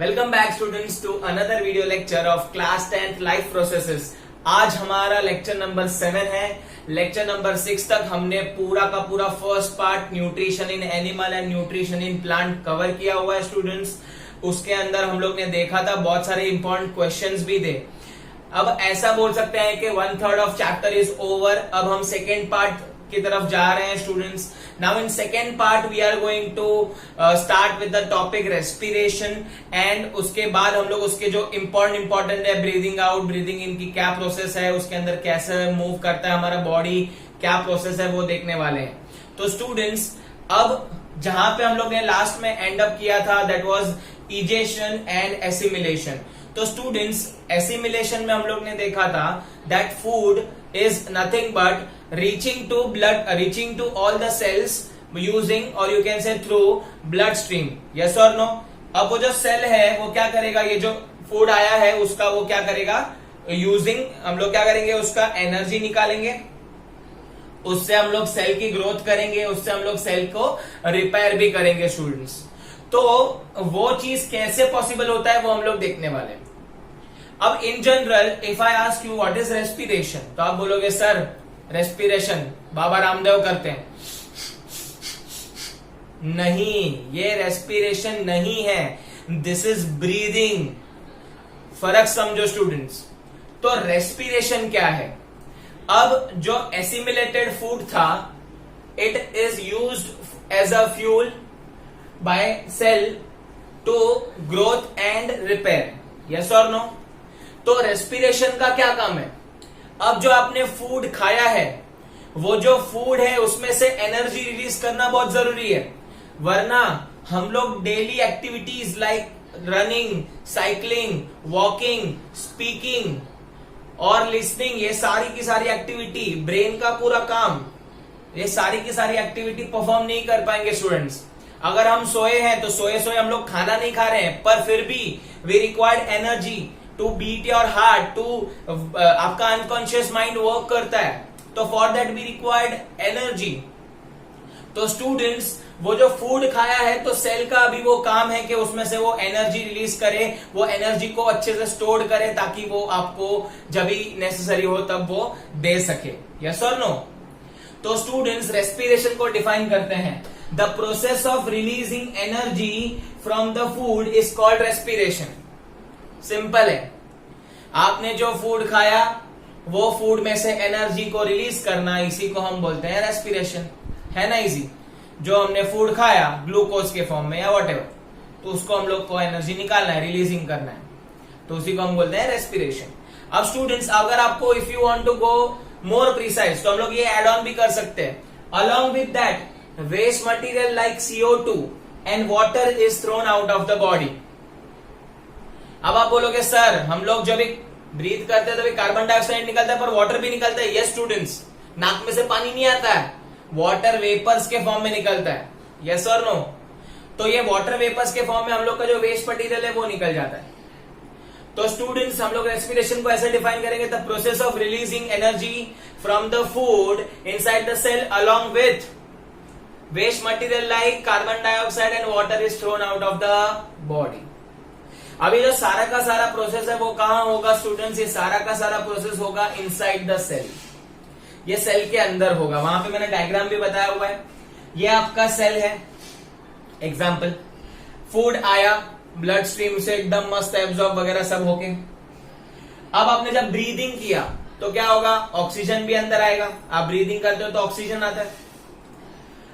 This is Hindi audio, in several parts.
Welcome back students to another video lecture of class 10th life processes. आज हमारा लेक्चर नंबर 7 है। लेक्चर नंबर 6 तक हमने पूरा का पूरा first part nutrition in animal and nutrition in plant cover किया हुआ है स्टूडेंट्स। उसके अंदर हम लोग ने देखा था बहुत सारे इंपॉर्टेंट क्वेश्चंस भी थे। अब ऐसा बोल सकते हैं कि 1/3 ऑफ चैप्टर इज ओवर। अब हम सेकेंड पार्ट की तरफ जा रहे हैं students. Now in second part we are going to start with the topic respiration and उसके बाद हम लोग उसके जो इंपॉर्टेंट है ब्रीदिंग आउट ब्रीदिंग इन की क्या प्रोसेस है, उसके अंदर कैसे मूव करता है हमारा बॉडी, क्या प्रोसेस है वो देखने वाले हैं। तो स्टूडेंट्स अब जहां पे हम लोग ने लास्ट में एंड अप किया था that was egestion and assimilation. तो स्टूडेंट्स एसिमिलेशन में हम लोग ने देखा था that food is nothing but reaching to all the cells using or you can say through blood stream, yes or no। अब वो जो सेल है वो क्या करेगा, ये जो फूड आया है उसका वो क्या करेगा, यूजिंग हम लोग क्या करेंगे, उसका एनर्जी निकालेंगे, उससे हम लोग सेल की ग्रोथ करेंगे, उससे हम लोग सेल को रिपेयर भी करेंगे स्टूडेंट्स। तो वो चीज कैसे पॉसिबल होता है वो हम लोग देखने वाले हैं। अब in general if I ask you what is respiration, तो आप बोलोगे सर रेस्पिरेशन बाबा रामदेव करते हैं। नहीं, ये रेस्पिरेशन नहीं है, दिस इज ब्रीदिंग। फर्क समझो स्टूडेंट्स। तो रेस्पिरेशन क्या है, अब जो एसिमिलेटेड फूड था it is used as a fuel by cell to growth and repair, yes और नो। तो रेस्पिरेशन का क्या काम है, अब जो आपने फूड खाया है वो जो फूड है उसमें से एनर्जी रिलीज करना बहुत जरूरी है, वरना हम लोग daily activities like running, cycling, walking, speaking और लिसनिंग, ये सारी की सारी एक्टिविटी, ब्रेन का पूरा काम, ये सारी की सारी एक्टिविटी परफॉर्म नहीं कर पाएंगे स्टूडेंट्स। अगर हम सोए हैं तो सोए सोए हम लोग खाना नहीं खा रहे हैं, पर फिर भी we required energy to beat your heart, to आपका अनकॉन्शियस माइंड वर्क करता है, तो for that we required energy. तो स्टूडेंट्स वो जो फूड खाया है तो सेल का अभी वो काम है कि उसमें से वो एनर्जी रिलीज करे, वो एनर्जी को अच्छे से स्टोर करे ताकि वो आपको जब भी नेसेसरी हो तब वो दे सके, यस और नो। तो स्टूडेंट्स रेस्पिरेशन को डिफाइन करते हैं, the process of releasing energy from the food is called respiration. Simple है, आपने जो फूड खाया वो फूड में से एनर्जी को रिलीज करना, इसी को हम बोलते हैं रेस्पिरेशन, है ना इजी। जो हमने फूड खाया ग्लूकोज के फॉर्म में या व्हाटएवर, तो उसको हम लोग को एनर्जी निकालना है, रिलीजिंग करना है, तो उसी को हम बोलते हैं रेस्पिरेशन। अब स्टूडेंट्स अगर आपको if you want to go more precise तो हम लोग ये एड ऑन भी कर सकते हैं, along with that waste material like CO2 and water is thrown out of the body. अब आप बोलोगे सर हम लोग जब ब्रीथ करते हैं तो भी कार्बन डाइऑक्साइड निकलता है पर वाटर भी निकलता है। यस स्टूडेंट्स, नाक में से पानी नहीं आता है, वाटर वेपर्स के फॉर्म में निकलता है, यस और नो। तो ये वाटर वेपर्स के फॉर्म में हम लोग का जो वेस्ट मटेरियल है वो निकल जाता है। तो स्टूडेंट्स हम लोग रेस्पिरेशन को ऐसे डिफाइन करेंगे, the process of releasing energy from the food inside the cell along with waste material like carbon dioxide and water is thrown out of the body. अभी जो सारा का सारा प्रोसेस है वो कहां होगा स्टूडेंट्स, ये सारा का सारा प्रोसेस होगा इनसाइड द सेल, ये सेल के अंदर होगा। वहां पे मैंने डायग्राम भी बताया हुआ है, ये आपका सेल है। एग्जांपल, फूड आया ब्लड स्ट्रीम से एकदम मस्त एब्जॉर्ब वगैरह सब होके, अब आपने जब ब्रीदिंग किया तो क्या होगा, ऑक्सीजन भी अंदर आएगा, आप ब्रीदिंग करते हो तो ऑक्सीजन आता है।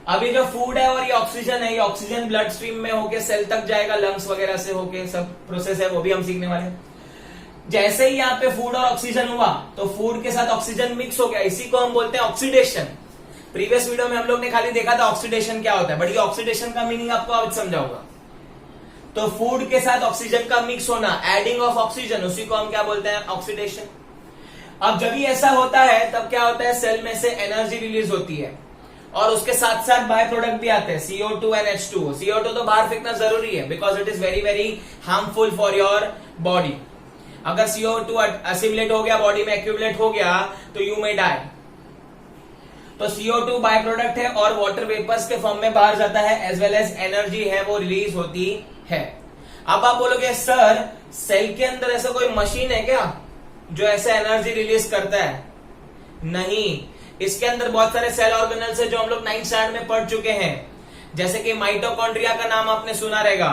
अभी जो फूड है और ये ऑक्सीजन है, ये ऑक्सीजन ब्लड स्ट्रीम में होके सेल तक जाएगा, लंग्स वगैरह से होके, सब प्रोसेस है वो भी हम सीखने वाले हैं। जैसे ही यहाँ पे फूड और ऑक्सीजन हुआ तो फूड के साथ ऑक्सीजन मिक्स हो गया, इसी को हम बोलते हैं ऑक्सीडेशन। प्रीवियस वीडियो में हम लोग ने खाली देखा था ऑक्सीडेशन क्या होता है, बट ये ऑक्सीडेशन का मीनिंग आपको आज समझाऊंगा। तो फूड के साथ ऑक्सीजन का मिक्स होना, एडिंग ऑफ ऑक्सीजन, उसी को हम क्या बोलते हैं, ऑक्सीडेशन। अब जब भी ऐसा होता है तब क्या होता है, सेल में से एनर्जी रिलीज होती है और उसके साथ साथ बाय प्रोडक्ट भी आते हैं CO2 एंड H2O। CO2 तो बाहर फेंकना जरूरी है because it is very very harmful for your body. अगर CO2 असिमिलेट हो गया, बॉडी में एक्यूमुलेट हो गया तो यू मे डाई। तो CO2 बाय प्रोडक्ट है और वाटर वेपर्स के फॉर्म में बाहर जाता है, एज वेल एज एनर्जी है वो रिलीज होती है। अब आप बोलोगे सर सेल के अंदर ऐसा कोई मशीन है क्या जो ऐसा एनर्जी रिलीज करता है? नहीं, इसके अंदर बहुत सारे सेल ऑर्गेनल्स है जो हम लोग 9th स्टैंडर्ड में पढ़ चुके हैं, जैसे कि माइटोकॉन्ड्रिया का नाम आपने सुना रहेगा,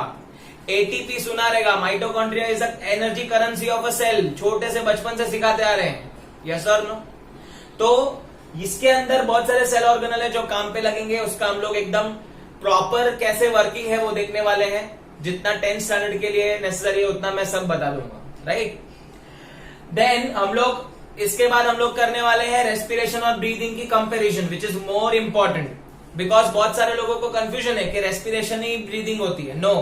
एटीपी सुना रहेगा। Mitochondria is the energy currency of a cell, छोटे से बचपन से सिखाते आ रहे हैं, यस और नो? तो इसके अंदर बहुत सारे सेल ऑर्गेनल है जो काम पे लगेंगे, उसका हम लोग एकदम प्रॉपर कैसे वर्किंग है वो देखने वाले हैं। जितना 10th स्टैंडर्ड के लिए नेसेसरी है उतना मैं सब बता दूंगा, राइट? देन हम लोग इसके बाद हम लोग करने वाले हैं रेस्पिरेशन और ब्रीदिंग की comparison, which is more important, because बहुत सारे लोगों को कंफ्यूजन है कि रेस्पिरेशन ही ब्रीदिंग होती है। No,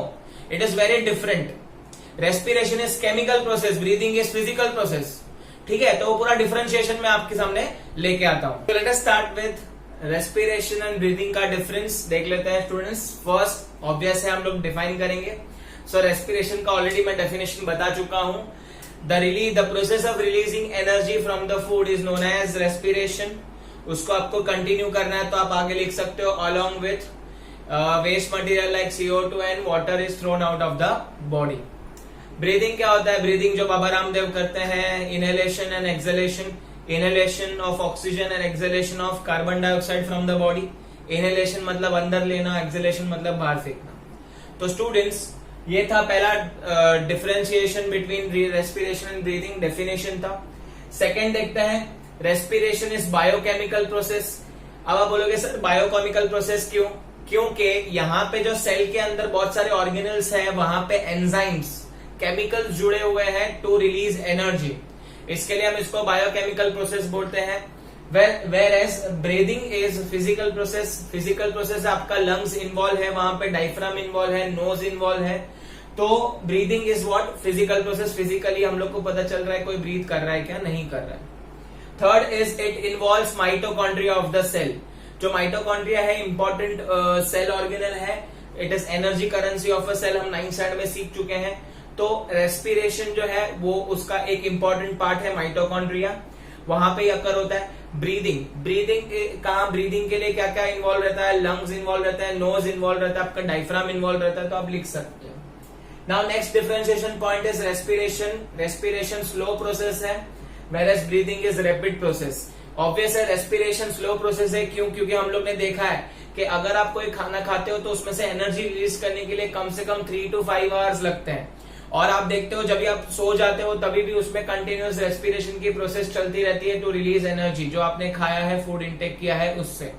it is very different. Respiration is chemical process, breathing is physical process, ठीक है? तो वो पूरा डिफरेंशिएशन मैं आपके सामने लेके आता हूं। Let us start with respiration and breathing का डिफरेंस देख लेते हैं स्टूडेंट्स। फर्स्ट ऑब्वियस है, हम लोग डिफाइन करेंगे। सो रेस्पिरेशन का ऑलरेडी मैं डेफिनेशन बता चुका हूं। The process of releasing energy from the food is known as respiration. उसको आपको कंटिन्यू करना है तो आप आगे लिख सकते हो along with waste material like CO2 and water is thrown out of the body. Breathing क्या होता है? ब्रीदिंग जो बाबा रामदेव करते हैं, inhalation and exhalation. Inhalation of oxygen and exhalation of carbon dioxide from the body. Inhalation मतलब अंदर लेना, एक्सहेलेशन मतलब बाहर फेंकना। तो स्टूडेंट्स ये था पहला differentiation between respiration and breathing, definition था। सेकेंड देखते हैं, रेस्पिरेशन इज बायोकेमिकल प्रोसेस। अब आप बोलोगे सर बायोकेमिकल प्रोसेस क्यों? क्योंकि यहाँ पे जो सेल के अंदर बहुत सारे ऑर्गेनल्स हैं, वहां पे एंजाइम्स, केमिकल्स जुड़े हुए हैं टू रिलीज एनर्जी, इसके लिए हम इसको बायोकेमिकल प्रोसेस बोलते हैं। Whereas breathing is physical process. Physical process आपका लंग्स इन्वॉल्व है, वहां पे डायफ्राम इन्वॉल्व है, नोज इन्वॉल्व है। तो breathing is what? Physical process. Physically हम लोग को पता चल रहा है कोई ब्रीथ कर रहा है क्या, नहीं कर रहा है। Third is it involves mitochondria of the cell. जो माइटोकॉन्ड्रिया है इंपॉर्टेंट सेल ऑर्गेनल है, it is energy currency of a cell, हम 9th स्टैंडर्ड में सीख चुके हैं। तो रेस्पिरेशन जो है वो उसका एक इंपॉर्टेंट पार्ट है माइटोकॉन्ड्रिया, वहां पे अकर होता है। ब्रीदिंग कहाँ? ब्रीदिंग के लिए क्या क्या इन्वॉल्व रहता है? लंग्स इन्वॉल्व रहता है, नोज इन्वॉल्व रहता है, आपका डायफ्राम इन्वॉल्व रहता है, तो आप लिख सकते हो। Now next differentiation point is respiration. Respiration slow process है, whereas breathing is rapid process. Obvious है रेस्पिरेशन स्लो प्रोसेस है, क्यों? क्योंकि हम लोग ने देखा है कि अगर आप कोई खाना खाते हो तो उसमें से एनर्जी रिलीज करने के लिए कम से कम 3 to 5 आवर्स लगते हैं, और आप देखते हो जब भी आप सो जाते हो तभी भी उसमें कंटिन्यूअस रेस्पिरेशन की प्रोसेस चलती रहती है टू रिलीज एनर्जी, जो आपने खाया है, फूड इंटेक किया है उससे।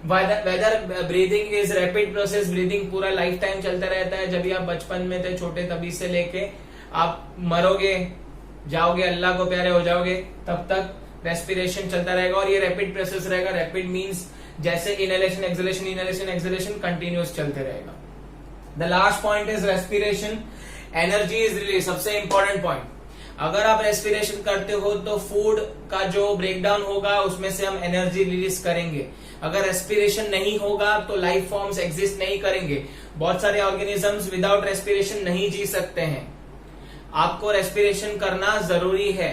Whether breathing is rapid process, breathing पूरा लाइफ टाइम चलता रहता है। जब भी आप बचपन में थे छोटे, तभी से लेके आप मरोगे, जाओगे, अल्लाह को प्यारे हो जाओगे, तब तक रेस्पिरेशन चलता रहेगा, और ये रैपिड प्रोसेस रहेगा। रैपिड मीन्स जैसे इनहेलेशन एक्सहेलेशन कंटिन्यूअस चलते रहेगा। The last point is respiration, energy is release. सबसे इंपॉर्टेंट पॉइंट, अगर आप रेस्पिरेशन करते हो तो फूड का जो ब्रेकडाउन होगा उसमें से हम एनर्जी रिलीज करेंगे। अगर रेस्पिरेशन नहीं होगा तो लाइफ फॉर्म्स एग्जिस्ट नहीं करेंगे। बहुत सारे ऑर्गेनिजम्स विदाउट रेस्पिरेशन नहीं जी सकते हैं, आपको रेस्पिरेशन करना जरूरी है।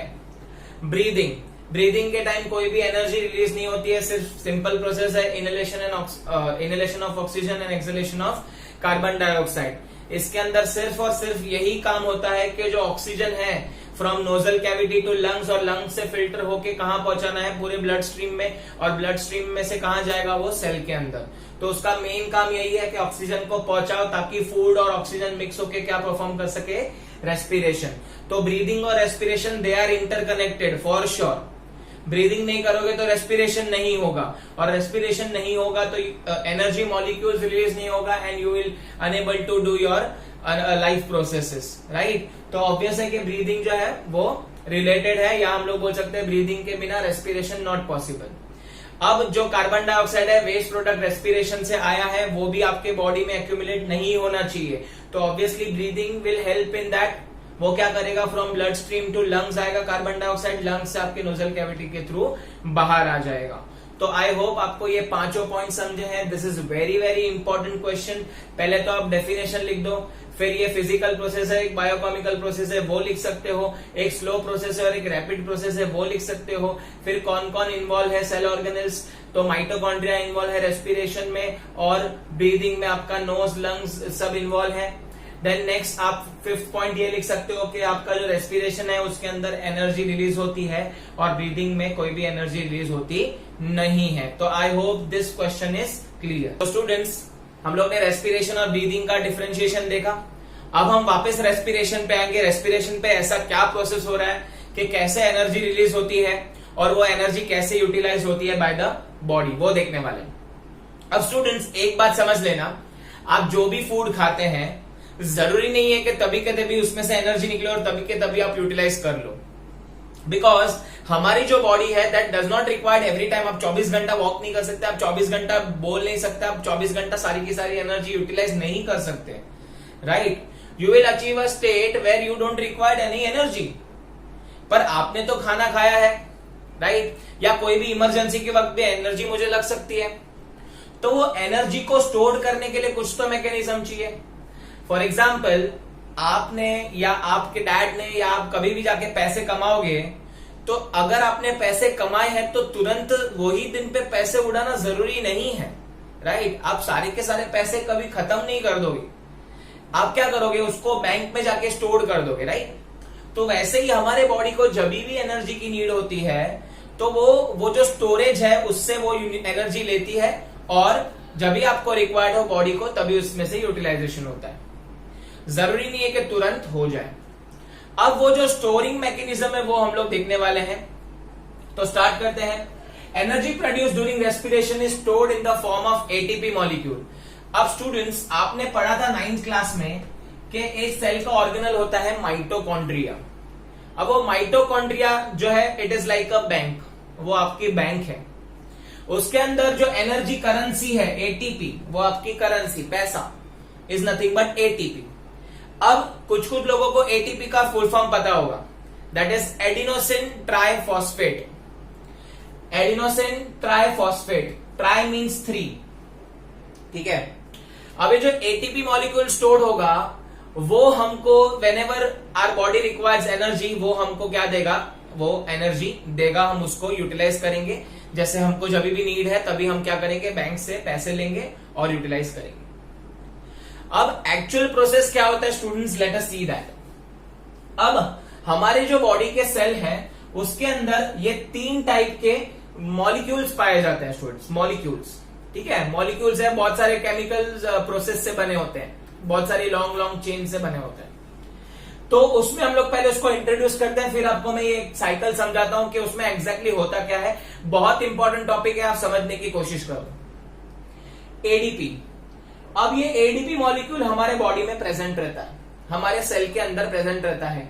ब्रीदिंग के टाइम कोई भी एनर्जी रिलीज नहीं होती है, सिर्फ सिंपल प्रोसेस है, inhalation of oxygen and exhalation of carbon dioxide. इसके अंदर सिर्फ और सिर्फ यही काम होता है कि जो ऑक्सीजन है from nasal cavity to lungs, और लंग्स से फिल्टर होके कहां पहुंचाना है? पूरे ब्लड स्ट्रीम में, और ब्लड स्ट्रीम में से कहां जाएगा? वो सेल के अंदर। तो उसका मेन काम यही है कि ऑक्सीजन को पहुंचाओ ताकि फूड और ऑक्सीजन मिक्स होके क्या परफॉर्म कर सके? रेस्पिरेशन। तो ब्रीदिंग और respiration they are interconnected for sure. Breathing नहीं करोगे तो रेस्पिरेशन नहीं होगा, और रेस्पिरेशन नहीं होगा तो एनर्जी मॉलिक्यूल्स रिलीज नहीं होगा, and you will unable to do your life processes, right? तो ऑब्वियस है कि ब्रीदिंग जो है वो रिलेटेड है, या हम लोग बोल सकते हैं ब्रीदिंग के बिना रेस्पिरेशन नॉट पॉसिबल। अब जो कार्बन डाइऑक्साइड है, वेस्ट प्रोडक्ट रेस्पिरेशन से आया है, वो भी आपके बॉडी में एक्यूमुलेट नहीं होना चाहिए। तो obviously breathing will help in that. वो क्या करेगा? From blood stream to lungs आएगा कार्बन डाइऑक्साइड, लंग्स से आपके नोजल कैविटी के थ्रू बाहर आ जाएगा। तो आई होप आपको ये पांचों पॉइंट समझे हैं। This is very very important question. पहले तो आप डेफिनेशन लिख दो, फिर ये फिजिकल प्रोसेस है, एक बायोकेमिकल प्रोसेस है वो लिख सकते हो, एक स्लो प्रोसेस है और एक रैपिड प्रोसेस है वो लिख सकते हो। फिर कौन कौन इन्वॉल्व है सेल ऑर्गेनल्स, तो माइटोकॉन्ड्रिया इन्वॉल्व है रेस्पिरेशन में, और ब्रीदिंग में आपका नोज, लंग्स सब इन्वॉल्व है। देन नेक्स्ट आप फिफ्थ पॉइंट ये लिख सकते हो कि आपका जो रेस्पिरेशन है उसके अंदर एनर्जी रिलीज होती है और ब्रीदिंग में कोई भी एनर्जी रिलीज होती नहीं है। तो I hope this question is clear. तो स्टूडेंट्स, हम लोग ने रेस्पिरेशन और ब्रीदिंग का डिफरेंशिएशन देखा। अब हम वापस रेस्पिरेशन पे आएंगे। रेस्पिरेशन पे ऐसा क्या प्रोसेस हो रहा है कि कैसे एनर्जी रिलीज होती है और वो एनर्जी कैसे यूटिलाइज होती है बाय द बॉडी, वो देखने वाले। अब स्टूडेंट्स एक बात समझ लेना, आप जो भी फूड खाते हैं जरूरी नहीं है कि तभी के तभी उसमें से एनर्जी निकले और तभी के तभी आप यूटिलाइज कर लो, बिकॉज हमारी जो बॉडी है that does not required every time. आप 24 घंटा वॉक नहीं कर सकते, आप 24 घंटा बोल नहीं सकते, आप 24 घंटा सारी की सारी एनर्जी यूटिलाइज नहीं कर सकते, right. You will achieve a state where you don't required any energy. पर आपने तो खाना खाया है, राइट, या कोई भी इमरजेंसी के वक्त भी एनर्जी मुझे लग सकती है, तो वो एनर्जी को स्टोर करने के लिए कुछ तो मैकेनिज्म चाहिए। फॉर एग्जाम्पल, आपने या आपके डैड ने या आप कभी भी जाके पैसे कमाओगे, तो अगर आपने पैसे कमाए हैं तो तुरंत वही दिन पे पैसे उड़ाना जरूरी नहीं है, राइट। आप सारे के सारे पैसे कभी खत्म नहीं कर दोगे, आप क्या करोगे, उसको बैंक में जाके स्टोर कर दोगे, राइट। तो वैसे ही हमारे बॉडी को जब भी एनर्जी की नीड होती है तो वो जो स्टोरेज है उससे वो एनर्जी लेती है और जब भी आपको रिक्वायर्ड हो बॉडी को तभी उसमें से यूटिलाइजेशन होता है। जरूरी नहीं है कि तुरंत हो जाए। अब वो जो स्टोरिंग मैकेनिज्म है वो हम लोग देखने वाले हैं, तो स्टार्ट करते हैं। Energy produce during respiration is stored in the form of ATP molecule. अब स्टूडेंट्स, आपने पढ़ा था 9th क्लास में कि एक सेल का ऑर्गेनल होता है माइटोकॉन्ड्रिया। अब वो माइटोकॉन्ड्रिया जो है it is like a bank, वो आपकी बैंक है। उसके अंदर जो एनर्जी करेंसी है एटीपी, वो आपकी करेंसी पैसा इज नथिंग बट एटीपी। अब कुछ लोगों को एटीपी का फुल फॉर्म पता होगा, that is adenosine triphosphate. Adenosine triphosphate, try means 3, ठीक है। अब ये जो एटीपी मॉलिक्यूल स्टोर्ड होगा वो हमको whenever our body requires energy, वो हमको क्या देगा, वो एनर्जी देगा, हम उसको यूटिलाइज करेंगे। जैसे हमको जब भी नीड है तभी हम क्या करेंगे, बैंक से पैसे लेंगे और यूटिलाइज करेंगे। अब एक्चुअल प्रोसेस क्या होता है students, let us see that. अब हमारे जो बॉडी के सेल हैं उसके अंदर ये 3 टाइप के मॉलिक्यूल्स पाए जाते हैं स्टूडेंट्स, मॉलिक्यूल्स, ठीक है। मॉलिक्यूल्स है बहुत सारे केमिकल्स प्रोसेस से बने होते हैं, बहुत सारी लॉन्ग लॉन्ग चेन से बने होते हैं। तो उसमें हम लोग पहले उसको इंट्रोड्यूस करते हैं, फिर आपको मैं ये साइकिल समझाता हूं कि उसमें एग्जैक्टली होता क्या है। बहुत इंपॉर्टेंट टॉपिक है, आप समझने की कोशिश करो। एडीपी, अब ये एडीपी मॉलिक्यूल हमारे बॉडी में प्रेजेंट रहता है, हमारे सेल के अंदर प्रेजेंट रहता है।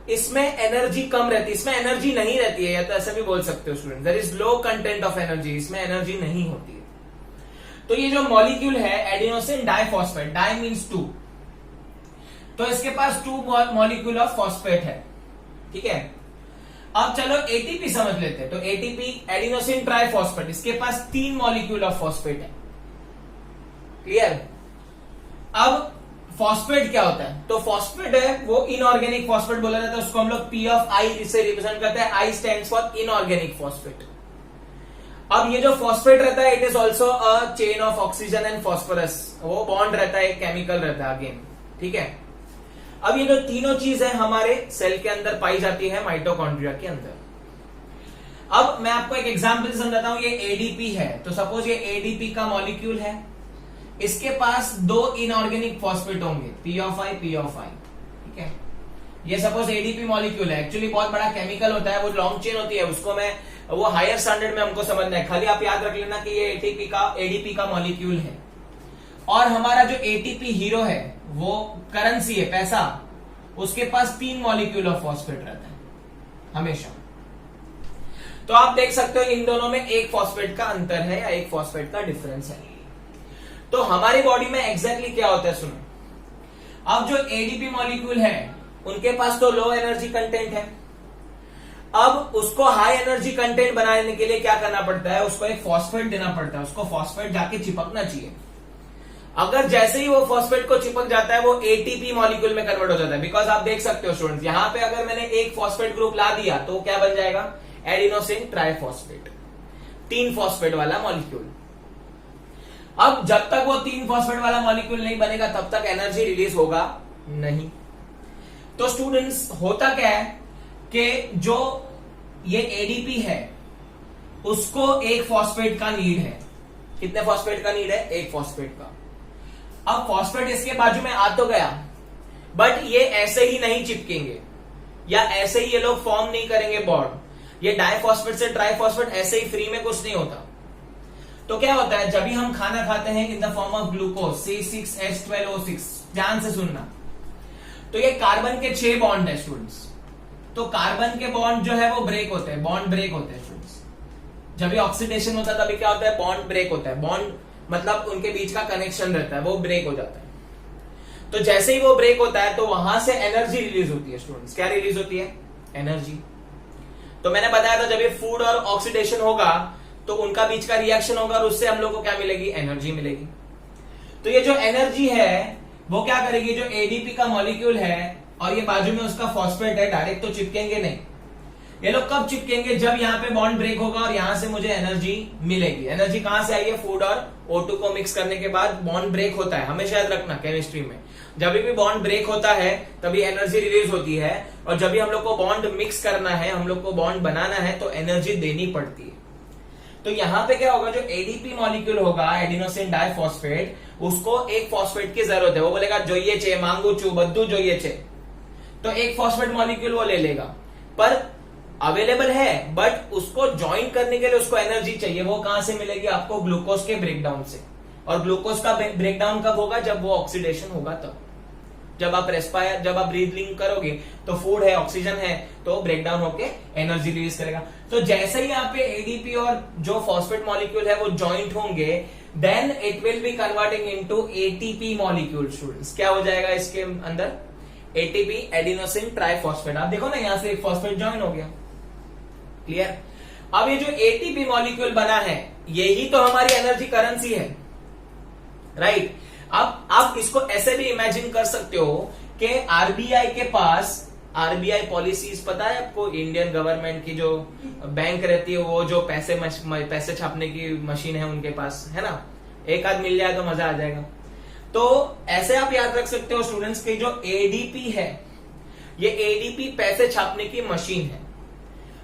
इसमें एनर्जी कम रहती है, इसमें एनर्जी नहीं रहती है, या तो ऐसा भी बोल सकते हो student, there is low content of energy, इसमें एनर्जी नहीं होती है। तो ये जो मॉलिक्यूल है एडिनोसिन डाइफॉस्फेट, डाई मीन्स 2, तो इसके पास 2 मॉलिक्यूल ऑफ फॉस्फेट है, ठीक है। अब चलो एटीपी समझ लेते हैं। तो एटीपी एडिनोसिन ट्राइफॉस्फेट, इसके पास 3 मॉलिक्यूल ऑफ फॉस्फेट है, क्लियर। अब फॉस्फेट क्या होता है, तो फॉस्फेट है वो इनऑर्गेनिक फॉस्फेट बोला जाता है, उसको हम लोग पी ऑफ आई से रिप्रेजेंट करते हैं। आई स्टैंड्स फॉर इनऑर्गेनिक फॉस्फेट। अब ये जो फॉस्फेट रहता है it is also a chain of oxygen and phosphorus, वो बॉन्ड रहता है, एक केमिकल रहता है अगेन, ठीक है। अब ये जो तीनों चीज है हमारे सेल के अंदर पाई जाती है माइटोकॉन्ड्रिया के अंदर। अब मैं आपको एक एग्जांपल समझाता हूं, ये एडीपी है, तो सपोज ये एडीपी का मॉलिक्यूल है, इसके पास 2 इनऑर्गेनिक फॉस्फेट होंगे, पी ऑफ आई, ठीक है। ये सपोज एडीपी मॉलिक्यूल है, एक्चुअली बहुत बड़ा केमिकल होता है, वो लॉन्ग चेन होती है, उसको मैं वो हायर स्टैंडर्ड में हमको समझना है, खाली आप याद रख लेना कि ये एडीपी का मॉलिक्यूल है। और हमारा जो एटीपी हीरो है वो करेंसी है, पैसा, उसके पास 3 मॉलिक्यूल ऑफ फॉस्फेट रहता है हमेशा। तो आप देख सकते हो इन दोनों में एक फॉस्फेट का अंतर है या एक फॉस्फेट का डिफरेंस है। तो हमारी बॉडी में एग्जैक्टली क्या होता है सुनो, अब जो एडीपी मॉलिक्यूल है उनके पास तो लो एनर्जी कंटेंट है, अब उसको हाई एनर्जी कंटेंट बनाने के लिए क्या करना पड़ता है, उसको एक फॉस्फेट देना पड़ता है, उसको फॉस्फेट जाके चिपकना चाहिए। अगर जैसे ही वो फॉस्फेट को चिपक जाता है वो एटीपी मॉलिक्यूल में कन्वर्ट हो जाता है, बिकॉज आप देख सकते हो स्टूडेंट्स, यहां पे अगर मैंने एक फॉस्फेट ग्रुप ला दिया तो क्या बन जाएगा, एडिनोसिन ट्राइफॉस्फेट, 3 फॉस्फेट वाला मॉलिक्यूल। अब जब तक वो 3 फॉस्फेट वाला मॉलिक्यूल नहीं बनेगा तब तक एनर्जी रिलीज होगा नहीं। तो स्टूडेंट्स होता क्या है कि जो ये एडीपी है उसको एक फॉस्फेट का नीड है। कितने फॉस्फेट का नीड है? एक फॉस्फेट का। अब फॉस्फेट इसके बाजू में आ तो गया, बट ये ऐसे ही नहीं चिपकेंगे या ऐसे ही ये लोग फॉर्म नहीं करेंगे बॉन्ड। ये डाइफॉस्फेट से ट्राइफॉस्फेट ऐसे ही फ्री में कुछ नहीं होता। तो क्या होता है, जब भी हम खाना खाते हैं इन the form of glucose C6H12O6, ध्यान से सुनना, तो ये कार्बन के 6 बॉन्ड है स्टूडेंट्स। तो कार्बन के बॉन्ड जो है वो ब्रेक होते हैं, बॉन्ड ब्रेक होते हैं स्टूडेंट्स। जब भी ऑक्सीडेशन होता है तभी क्या होता है, बॉन्ड ब्रेक होता है। बॉन्ड मतलब उनके बीच का कनेक्शन रहता है, वो ब्रेक हो जाता है। तो जैसे ही वो ब्रेक होता है तो वहां से एनर्जी रिलीज होती है स्टूडेंट्स। क्या रिलीज होती है? एनर्जी। तो मैंने बताया था जब ये फूड और ऑक्सीडेशन होगा तो उनका बीच का रिएक्शन होगा और उससे हम लोग को क्या मिलेगी? एनर्जी मिलेगी। तो ये जो एनर्जी है वो क्या करेगी, जो एडीपी का मॉलिक्यूल है और ये बाजू में उसका फॉस्फेट है, डायरेक्ट तो चिपकेंगे नहीं। ये लोग कब चिपकेंगे? जब यहाँ पे बॉन्ड ब्रेक होगा और यहां से मुझे एनर्जी मिलेगी। एनर्जी कहां से आई है? फूड और O2 को मिक्स करने के बाद बॉन्ड ब्रेक होता है। हमेशा याद रखना केमिस्ट्री में जब भी बॉन्ड ब्रेक होता है तभी एनर्जी रिलीज होती है, और जब भी हम लोग को बॉन्ड मिक्स करना है, हम लोग को बॉन्ड बनाना है, तो एनर्जी देनी पड़ती है। तो यहां पे क्या होगा, जो एडीपी मॉलिक्यूल होगा एडिनोसिन डाइफॉस्फेट, उसको एक फॉस्फेट की जरूरत है। वो बोलेगा जोइए छे, मांगू चू, बद्दू जोइए छे, तो एक फॉस्फेट मॉलिक्यूल वो ले लेगा। पर अवेलेबल है, बट उसको ज्वाइन करने के लिए उसको एनर्जी चाहिए। वो कहां से मिलेगी आपको? ग्लूकोज के ब्रेकडाउन से। और ग्लूकोज का ब्रेकडाउन कब होगा? जब वो ऑक्सीडेशन होगा तब। जब आप ब्रीदिंग करोगे तो फूड है, ऑक्सीजन है, तो ब्रेकडाउन होके एनर्जी रिलीज करेगा। तो जैसे ही यहाँ पे एडीपी और जो फॉस्फेट मॉलिक्यूल है वो ज्वाइंट होंगे, then it will be converting into ATP molecule. Students क्या हो जाएगा इसके अंदर? ATP, adenosine triphosphate. आप देखो ना, यहां से एक फॉस्फेट ज्वाइन हो गया। क्लियर? अब ये जो एटीपी मॉलिक्यूल बना है यही तो हमारी एनर्जी करेंसी है, राइट? अब आप इसको ऐसे भी इमेजिन कर सकते हो कि आरबीआई के पास, आरबीआई पॉलिसीज पता है आपको, इंडियन गवर्नमेंट की जो बैंक रहती है, वो जो पैसे छापने की मशीन है उनके पास, है ना? एक आध मिल जाए तो मजा आ जाएगा। तो ऐसे आप याद रख सकते हो स्टूडेंट्स की जो एडीपी है, ये एडीपी पैसे छापने की मशीन है।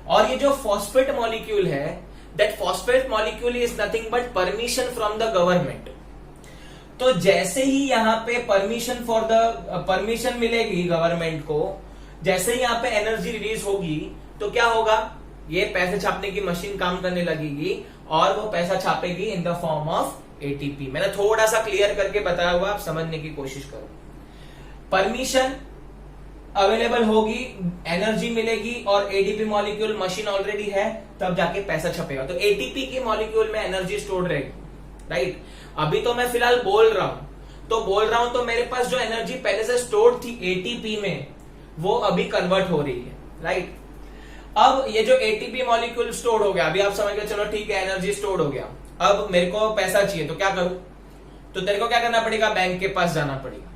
और ये जो फॉस्फेट मॉलिक्यूल है, that phosphate molecule is nothing but permission from the government. तो जैसे ही यहाँ पे परमिशन मिलेगी गवर्नमेंट को, जैसे ही यहाँ पे एनर्जी रिलीज होगी, तो क्या होगा, ये पैसे छापने की मशीन काम करने लगेगी और वो पैसा छापेगी in the form of ATP. मैंने थोड़ा सा क्लियर करके बताया हुआ, आप समझने की कोशिश करो। परमिशन अवेलेबल होगी, एनर्जी मिलेगी और एडीपी मॉलिक्यूल मशीन ऑलरेडी है, तब जाके पैसा छपेगा। तो एटीपी की मॉलिक्यूल में एनर्जी स्टोर रहेगी, राइट? अभी तो मैं फिलहाल बोल रहा हूं, तो मेरे पास जो एनर्जी पहले से स्टोर थी एटीपी में, वो अभी कन्वर्ट हो रही है, राइट? अब ये जो एटीपी मॉलिक्यूल स्टोर हो गया, अभी आप समझ गए, चलो ठीक है, एनर्जी स्टोर हो गया। अब मेरे को पैसा चाहिए तो क्या करूं? तो तेरे को क्या करना पड़ेगा? बैंक के पास जाना पड़ेगा।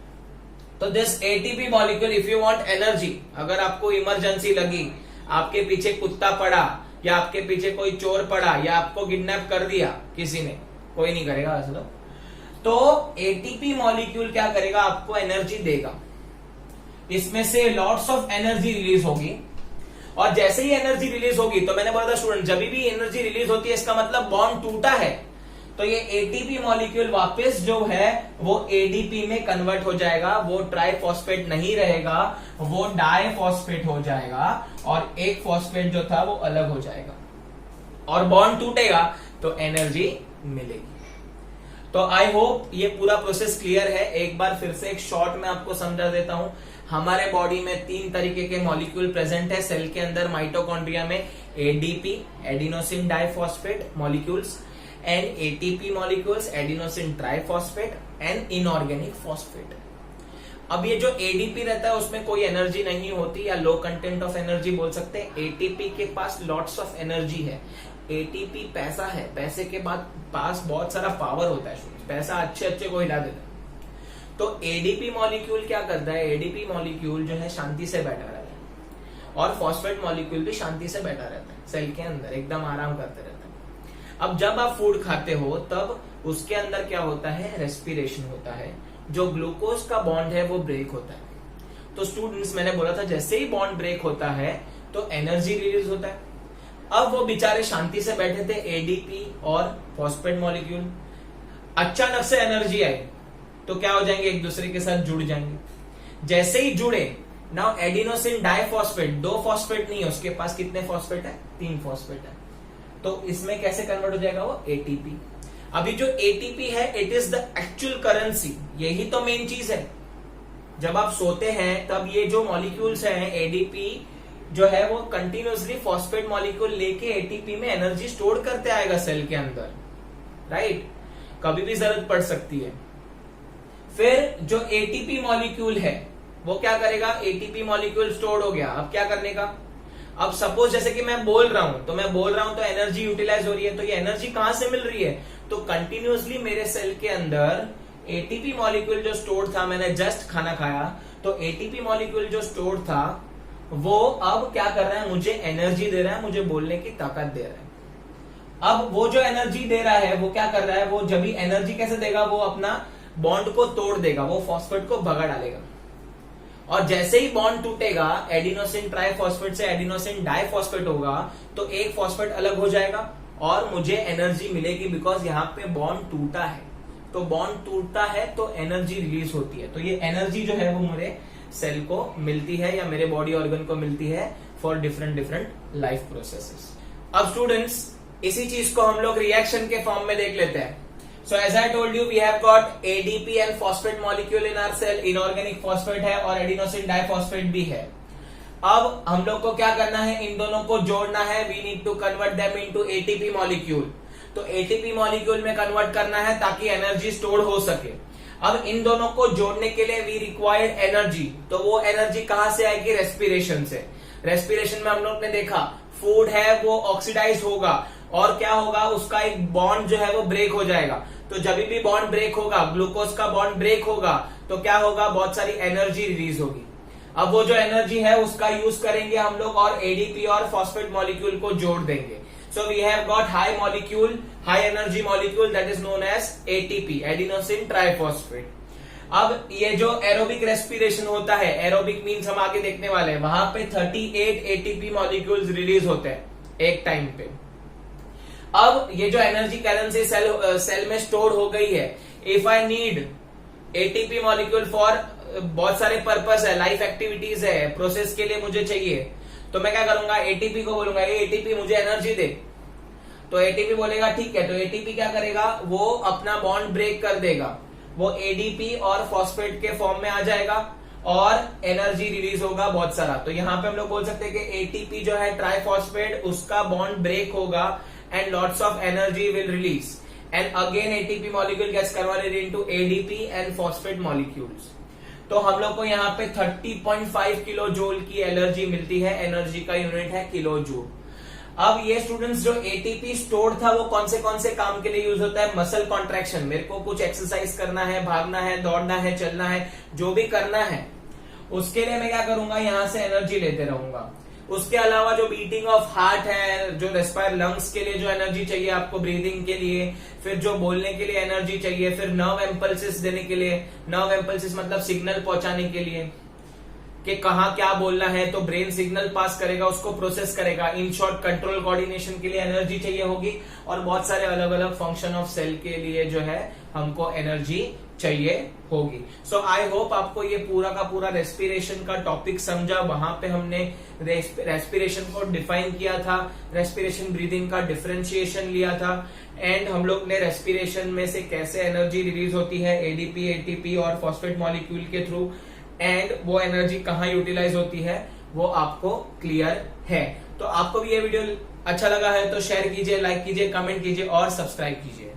तो this ATP molecule, if you want energy, अगर आपको इमरजेंसी लगी, आपके पीछे कुत्ता पड़ा या आपके पीछे कोई चोर पड़ा या आपको किडनैप कर दिया किसी ने, कोई नहीं करेगा वैसे तो एटीपी मॉलिक्यूल क्या करेगा? आपको एनर्जी देगा। इसमें से लॉट्स ऑफ एनर्जी रिलीज होगी, और जैसे ही एनर्जी रिलीज होगी, तो मैंने बोला था स्टूडेंट, जब भी एनर्जी रिलीज होती है इसका मतलब बॉन्ड टूटा है, तो ये एटीपी मॉलिक्यूल वापस जो है वो एडीपी में कन्वर्ट हो जाएगा। वो ट्राइफॉस्फेट नहीं रहेगा, वो डाइफॉस्फेट हो जाएगा, और एक फॉस्फेट जो था वो अलग हो जाएगा, और बॉन्ड टूटेगा तो एनर्जी मिलेगी। तो आई होप ये पूरा प्रोसेस क्लियर है। एक बार फिर से एक शॉर्ट में आपको समझा देता हूं। हमारे बॉडी में 3 तरीके के मॉलिक्यूल प्रेजेंट है सेल के अंदर, माइटोकॉन्ड्रिया में ADP, adenosine diphosphate molecules, and ATP molecules, adenosine triphosphate and inorganic phosphate. अब ये जो एडीपी रहता है उसमें कोई एनर्जी नहीं होती, या लो कंटेंट ऑफ एनर्जी बोल सकते हैं। एटीपी के पास लॉट्स ऑफ एनर्जी है। एटीपी पैसा है, पैसे के बाद पास बहुत सारा पावर होता है, पैसा अच्छे को हिला देता है। तो एडीपी मॉलिक्यूल क्या करता है? एडीपी मॉलिक्यूल जो है शांति से बैठा रहता है, और फॉस्फेट मॉलिक्यूल भी शांति से बैठा रहता है सेल के अंदर, एकदम आराम करते रहता है। अब जब आप फूड खाते हो तब उसके अंदर क्या होता है, रेस्पिरेशन होता है, जो ग्लूकोज का बॉन्ड है वो ब्रेक होता है। तो स्टूडेंट्स, मैंने बोला था जैसे ही बॉन्ड ब्रेक होता है तो एनर्जी रिलीज होता है। अब वो बेचारे शांति से बैठे थे, एडीपी और फॉस्फेट मॉलिक्यूल, अचानक से एनर्जी आई तो क्या हो जाएंगे, एक दूसरे के साथ जुड़ जाएंगे। जैसे ही जुड़े, नाउ एडिनोसिन डाइफॉस्फेट, 2 फॉस्फेट नहीं है उसके पास, कितने फॉस्फेट है, 3 फॉस्फेट है, तो इसमें कैसे कन्वर्ट हो जाएगा वो एटीपी। अभी जो एटीपी है, it is the actual currency, यही तो मेन चीज है। जब आप सोते हैं तब ये जो मॉलिक्यूल्स हैं, एडीपी जो है वो कंटिन्यूअसली फॉस्फेट मॉलिक्यूल लेके एटीपी में एनर्जी स्टोर करते आएगा सेल के अंदर, राइट, कभी भी जरूरत पड़ सकती है। फिर जो एटीपी मॉलिक्यूल है वो क्या करेगा, एटीपी मॉलिक्यूल स्टोर्ड हो गया, अब क्या करने का, अब सपोज जैसे कि मैं बोल रहा हूं तो एनर्जी यूटिलाइज हो रही है, तो ये एनर्जी कहां से मिल रही है, तो कंटिन्यूअसली मेरे सेल के अंदर एटीपी मॉलिक्यूल जो स्टोर्ड था, मैंने जस्ट खाना खाया तो एटीपी मॉलिक्यूल जो स्टोर्ड था वो अब क्या कर रहा है, मुझे एनर्जी दे रहा है, मुझे बोलने की ताकत दे रहा है। अब वो जो एनर्जी दे रहा है वो क्या कर रहा है, वो जब भी एनर्जी कैसे देगा, वो अपना बॉन्ड को तोड़ देगा, वो फॉस्फेट को भगा डालेगा, और जैसे ही बॉन्ड टूटेगा, एडिनोसिन ट्राइफॉस्फेट से एडिनोसिन डाइफॉस्फेट होगा, तो एक फॉस्फेट अलग हो जाएगा और मुझे एनर्जी मिलेगी, बिकॉज यहाँ पे बॉन्ड टूटा है। तो बॉन्ड टूटता है तो एनर्जी रिलीज होती है, तो ये एनर्जी जो है वो मेरे सेल को मिलती है या मेरे बॉडी ऑर्गन को मिलती है फॉर डिफरेंट लाइफ प्रोसेसेस। अब स्टूडेंट्स, इसी चीज को हम लोग रिएक्शन के फॉर्म में देख लेते हैं। So as I told you, we have got ADP and phosphate molecule in our cell, inorganic phosphate है और adenosine diphosphate भी है। अब हम लोग को क्या करना है, इन दोनों को जोड़ना है, we need to convert them into ATP molecule। तो ATP molecule में कन्वर्ट करना है ताकि एनर्जी स्टोर हो सके। अब इन दोनों को जोड़ने के लिए we require energy, तो वो एनर्जी कहां से आएगी, रेस्पिरेशन से। रेस्पिरेशन में हम लोग ने देखा फूड है वो ऑक्सीडाइज होगा और क्या होगा, उसका एक बॉन्ड जो है वो ब्रेक हो जाएगा। तो जब भी बॉन्ड ब्रेक होगा, ग्लूकोज का बॉन्ड ब्रेक होगा, तो क्या होगा, बहुत सारी एनर्जी रिलीज होगी। अब वो जो एनर्जी है उसका यूज करेंगे हम लोग और एडीपी और फॉस्फेट मॉलिक्यूल को जोड़ देंगे। So we have got high energy molecule that is known as ATP, adenosine triphosphate. अब ये जो एरोबिक रेस्पिरेशन होता है, एरोबिक मीन्स हम आगे देखने वाले हैं, वहां पे 38 एटीपी मॉलिक्यूल्स रिलीज होते हैं एक टाइम पे। अब ये जो एनर्जी करेंसी सेल में स्टोर हो गई है, if I need ATP molecule for बहुत सारे पर्पस है, लाइफ एक्टिविटीज है, प्रोसेस के लिए मुझे चाहिए, तो मैं क्या करूंगा, एटीपी को बोलूंगा ये एटीपी मुझे एनर्जी दे, तो एटीपी बोलेगा ठीक है, तो एटीपी क्या करेगा, वो अपना बॉन्ड ब्रेक कर देगा, वो एडीपी और फॉस्फेट के फॉर्म में आ जाएगा और एनर्जी रिलीज होगा बहुत सारा। तो यहाँ पे हम लोग बोल सकते हैं कि एटीपी जो है ट्राइफॉस्फेट, उसका बॉन्ड ब्रेक होगा and lots of energy will release, and again ATP molecule gets converted into ADP and phosphate molecules। तो हम लोग को यहाँ पे 30.5 किलो जूल की एनर्जी मिलती है, एनर्जी का यूनिट है किलो जूल। अब ये स्टूडेंट्स जो एटीपी स्टोर था वो कौन से काम के लिए यूज होता है, मसल कॉन्ट्रैक्शन, मेरे को कुछ एक्सरसाइज करना है, भागना है, दौड़ना है, चलना है, जो भी करना है उसके लिए मैं क्या करूंगा, यहां से एनर्जी लेते रहूंगा। उसके अलावा जो बीटिंग ऑफ हार्ट है, जो रेस्पायर लंग्स के लिए जो एनर्जी चाहिए आपको ब्रीदिंग के लिए, फिर जो बोलने के लिए एनर्जी चाहिए, फिर नर्व एम्पल्सिस देने के लिए, नर्व एम्पल्सिस मतलब सिग्नल पहुंचाने के लिए कि कहाँ क्या बोलना है, तो ब्रेन सिग्नल पास करेगा, उसको प्रोसेस करेगा। इन शॉर्ट कंट्रोल कोऑर्डिनेशन के लिए एनर्जी चाहिए होगी और बहुत सारे अलग अलग फंक्शन ऑफ सेल के लिए जो है हमको एनर्जी चाहिए होगी। सो आई होप आपको ये पूरा का पूरा रेस्पिरेशन का टॉपिक समझा। वहां पे हमने रेस्पिरेशन को डिफाइन किया था, रेस्पिरेशन ब्रीदिंग का डिफरेंशिएशन लिया था, एंड हम लोग ने रेस्पिरेशन में से कैसे एनर्जी रिलीज होती है एडीपी, एटीपी और फॉस्फेट मॉलिक्यूल के थ्रू, एंड वो एनर्जी कहाँ यूटिलाइज होती है वो आपको क्लियर है। तो आपको भी ये वीडियो अच्छा लगा है तो शेयर कीजिए, लाइक कीजिए, कमेंट कीजिए और सब्सक्राइब कीजिए।